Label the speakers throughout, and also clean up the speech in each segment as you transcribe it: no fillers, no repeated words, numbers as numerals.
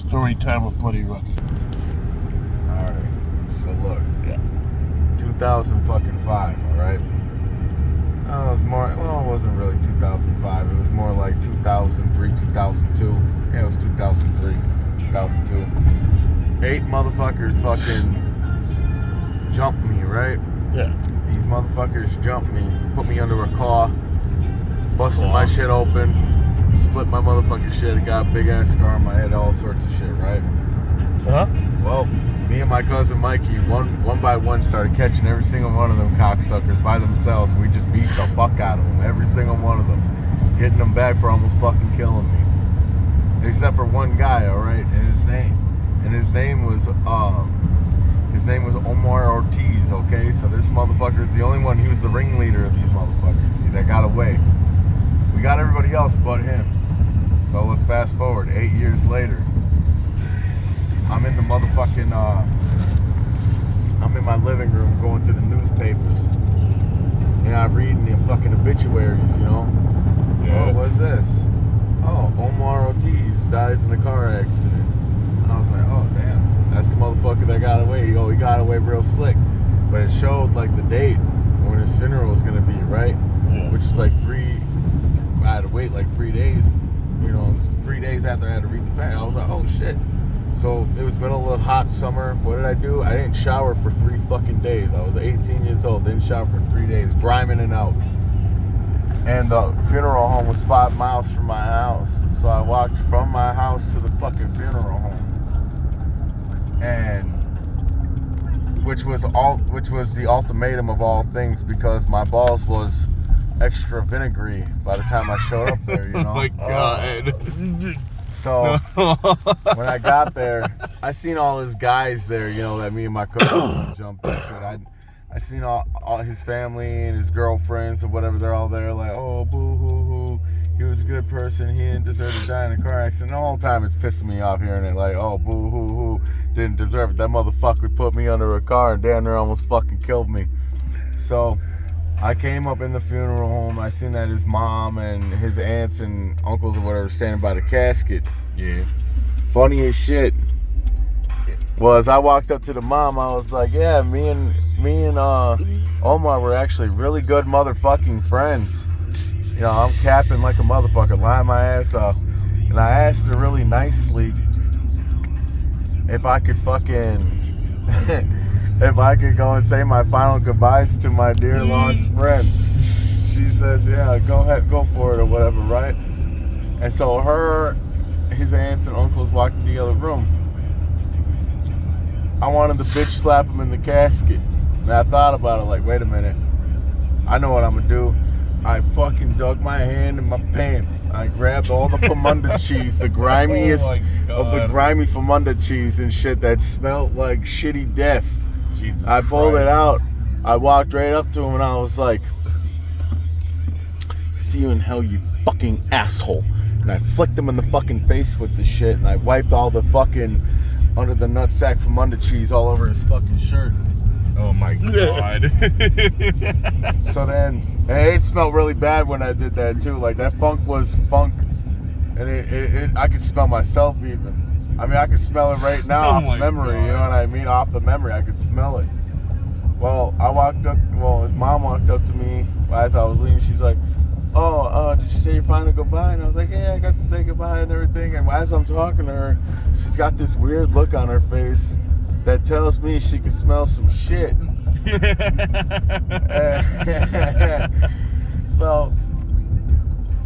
Speaker 1: Story time with Bloody Ruckus.
Speaker 2: Alright, so look. Yeah. 2005, alright? Oh, it was more, well, it wasn't really 2005. It was more like 2003, 2002. Yeah, it was 2003, 2002. 8 motherfuckers fucking jumped me, right?
Speaker 1: Yeah.
Speaker 2: These motherfuckers jumped me, put me under a car, busted my shit open, split my motherfucking shit, got a big ass scar on my head, all sorts of shit, right?
Speaker 1: Huh?
Speaker 2: Well, me and my cousin Mikey, one by one, started catching every single one of them cocksuckers by themselves. We just beat the fuck out of them, every single one of them, getting them back for almost fucking killing me. Except for one guy, all right, and his name was Omar Ortiz. Okay, so this motherfucker is the only one. He was the ringleader of these motherfuckers that got away. We got everybody else but him. So let's fast forward 8 years later. I'm in the motherfucking, I'm in my living room going through the newspapers. And I'm reading the fucking obituaries, you know? Yeah. Oh, what's this? Oh, Omar Ortiz dies in a car accident. And I was like, oh, damn. That's the motherfucker that got away. Oh, he got away real slick. But it showed, like, the date when his funeral was going to be, right? Yeah. Which is like I had to wait like 3 days. You know, 3 days after I had to read the fact. I was like, oh, shit. So it was middle of a hot summer. What did I do? I didn't shower for 3 fucking days. I was 18 years old. Didn't shower for 3 days. Grinding it out. And the funeral home was 5 miles from my house. So I walked from my house to the fucking funeral home. And which was the ultimatum of all things, because my balls was extra vinegary by the time I showed up there, you know?
Speaker 1: Oh my God.
Speaker 2: So when I got there, I seen all his guys there, you know, that me and my cousin jumped and shit. I seen all his family and his girlfriends and whatever, they're all there like, oh, boo-hoo-hoo, he was a good person, he didn't deserve to die in a car accident. The whole time it's pissing me off hearing it like, oh, boo-hoo-hoo, didn't deserve it. That motherfucker put me under a car and damn near almost fucking killed me. So I came up in the funeral home. I seen that his mom and his aunts and uncles or whatever standing by the casket.
Speaker 1: Yeah.
Speaker 2: Funny as shit was I walked up to the mom. I was like, yeah, me and Omar were actually really good motherfucking friends. You know, I'm capping like a motherfucker, lying my ass off. And I asked her really nicely if I could fucking if I could go and say my final goodbyes to my dear lost friend. She says, yeah, go ahead, go for it or whatever, right? And so his aunts and uncles walked in the other room. I wanted to bitch slap him in the casket. And I thought about it like, wait a minute. I know what I'm gonna do. I fucking dug my hand in my pants. I grabbed all the Famunda cheese, the grimiest of the grimy Famunda cheese and shit that smelled like shitty death. Jesus I pulled Christ. It out. I walked right up to him and I was like, see you in hell, you fucking asshole. And I flicked him in the fucking face with the shit, and I wiped all the fucking under the nutsack Famunda cheese all over his fucking shirt.
Speaker 1: Oh my God.
Speaker 2: So then, and it smelled really bad when I did that too. Like, that funk was funk. And I could smell myself even. I mean, I could smell it right now off memory, God. You know what I mean? Off the memory, I could smell it. Well, his mom walked up to me as I was leaving. She's like, oh, did you say you're fine to goodbye? And I was like, yeah, I got to say goodbye and everything. And as I'm talking to her, she's got this weird look on her face that tells me she can smell some shit. So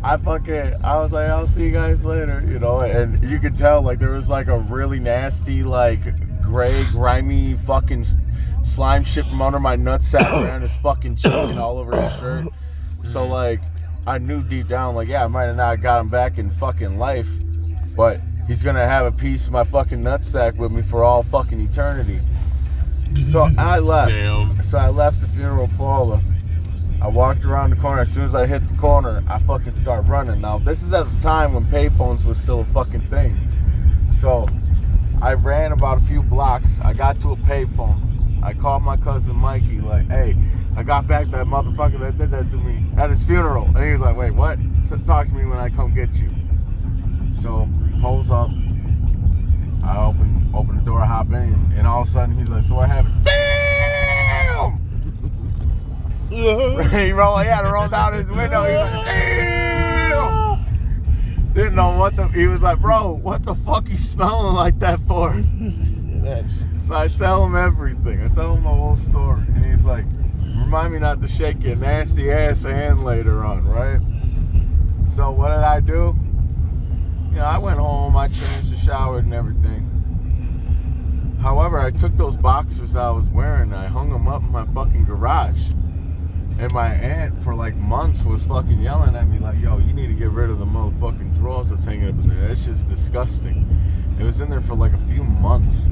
Speaker 2: I was like, I'll see you guys later, you know, and you could tell, like, there was like a really nasty, like, gray, grimy fucking slime shit from under my nutsack around his fucking cheek and all over his shirt. So, like, I knew deep down, like, yeah, I might have not got him back in fucking life, but he's gonna have a piece of my fucking nutsack with me for all fucking eternity. So I left.
Speaker 1: Damn.
Speaker 2: So I left the funeral parlor. I walked around the corner. As soon as I hit the corner, I fucking start running. Now, this is at the time when payphones was still a fucking thing. So I ran about a few blocks. I got to a payphone. I called my cousin Mikey, like, hey, I got back that motherfucker that did that to me at his funeral. And he was like, wait, what? So talk to me when I come get you. So he pulls up. thing, and all of a sudden he's like, so what happened? Damn! He had to roll down his window. He's like, damn! Didn't know what he was like, bro, what the fuck you smelling like that for? So I tell him everything. I tell him the whole story. And he's like, remind me not to shake your nasty ass hand later on, right? So what did I do? You know, I went home, I changed, showered and everything. However, I took those boxers I was wearing and I hung them up in my fucking garage. And my aunt for like months was fucking yelling at me like, yo, you need to get rid of the motherfucking drawers that's hanging up in there. That's just disgusting. It was in there for like a few months,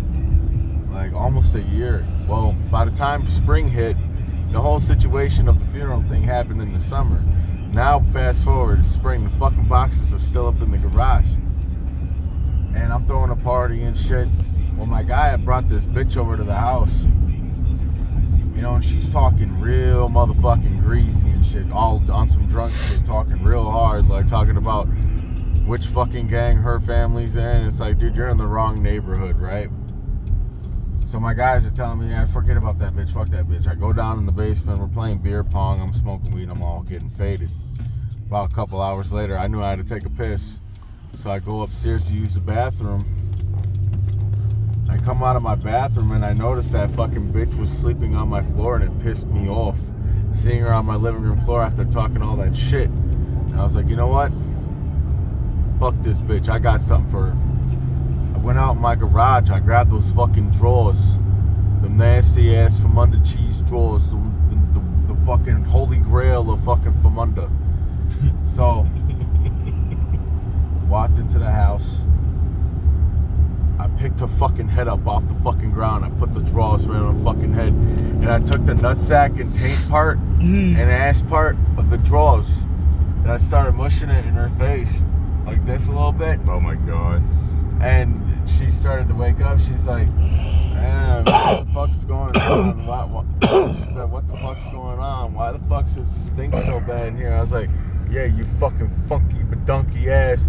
Speaker 2: like almost a year. Well, by the time spring hit, the whole situation of the funeral thing happened in the summer. Now fast forward to spring, the fucking boxes are still up in the garage. And I'm throwing a party and shit. Well, my guy had brought this bitch over to the house. You know, and she's talking real motherfucking greasy and shit, all on some drunk shit, talking real hard, like talking about which fucking gang her family's in. It's like, dude, you're in the wrong neighborhood, right? So my guys are telling me, yeah, forget about that bitch, fuck that bitch. I go down in the basement, we're playing beer pong, I'm smoking weed, I'm all getting faded. About a couple hours later, I knew I had to take a piss. So I go upstairs to use the bathroom. I come out of my bathroom and I noticed that fucking bitch was sleeping on my floor and it pissed me off. Seeing her on my living room floor after talking all that shit. And I was like, you know what? Fuck this bitch, I got something for her. I went out in my garage, I grabbed those fucking drawers. The nasty ass Famunda cheese drawers. The fucking holy grail of fucking Famunda. So, walked into the house. I picked her fucking head up off the fucking ground. I put the drawers right on her fucking head. And I took the nutsack and taint part and ass part of the drawers. And I started mushing it in her face. Like this a little bit.
Speaker 1: Oh my god.
Speaker 2: And she started to wake up. She's like, man, what the fuck's going on? She said, what the fuck's going on? Why the fuck does it stink so bad in here? I was like, yeah, you fucking funky badunky ass,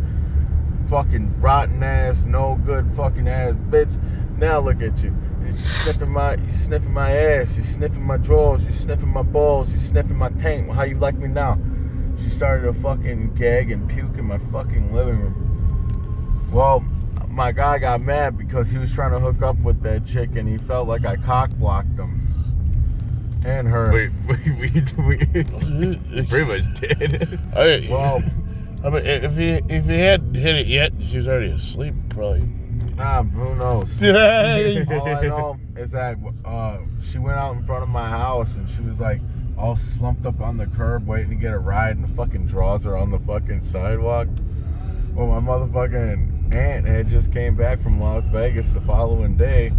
Speaker 2: fucking rotten ass, no good fucking ass bitch. Now look at you. You sniffing my ass, you sniffing my drawers, you sniffing my balls, you sniffing my taint. How you like me now? She started to fucking gag and puke in my fucking living room. Well, my guy got mad because he was trying to hook up with that chick and he felt like I cock blocked him. And her.
Speaker 1: Wait, pretty much did.
Speaker 2: Well,
Speaker 3: I mean, if he hadn't hit it yet, she was already asleep, probably.
Speaker 2: who knows? All I know is that she went out in front of my house and she was like all slumped up on the curb waiting to get a ride and the fucking drawers are on the fucking sidewalk. Well, my motherfucking aunt had just came back from Las Vegas the following day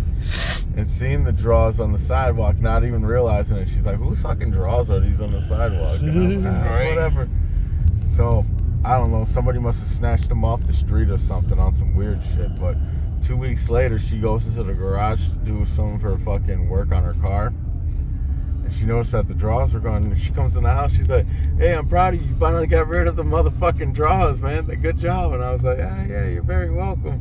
Speaker 2: and seen the drawers on the sidewalk, not even realizing it. She's like, whose fucking drawers are these on the sidewalk? And I'm like, whatever. So, I don't know, somebody must have snatched them off the street or something on some weird shit, but 2 weeks later, she goes into the garage to do some of her fucking work on her car. And she noticed that the drawers were gone. And she comes in the house, she's like, hey, I'm proud of you. You finally got rid of the motherfucking drawers, man. Good job. And I was like, yeah, you're very welcome.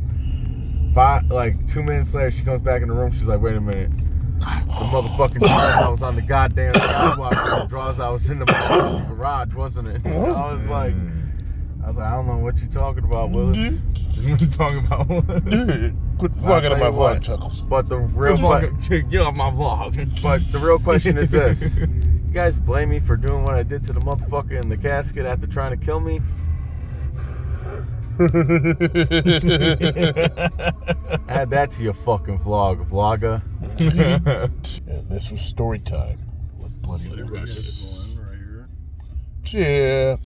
Speaker 2: 2 minutes later, she comes back in the room. She's like, wait a minute. The motherfucking drawers I was on the goddamn sidewalk. The drawers I was in the garage, wasn't it? And I was like, I don't know what you're talking about, Willis.
Speaker 1: What you talking about?
Speaker 3: Quit fucking up my vlog, Chuckles.
Speaker 2: But the real
Speaker 1: get off my vlog.
Speaker 2: But the real question is this: you guys blame me for doing what I did to the motherfucker in the casket after trying to kill me? Add that to your fucking vlog, vlogger.
Speaker 3: And this was story time with Bloody Ruckus. Yeah.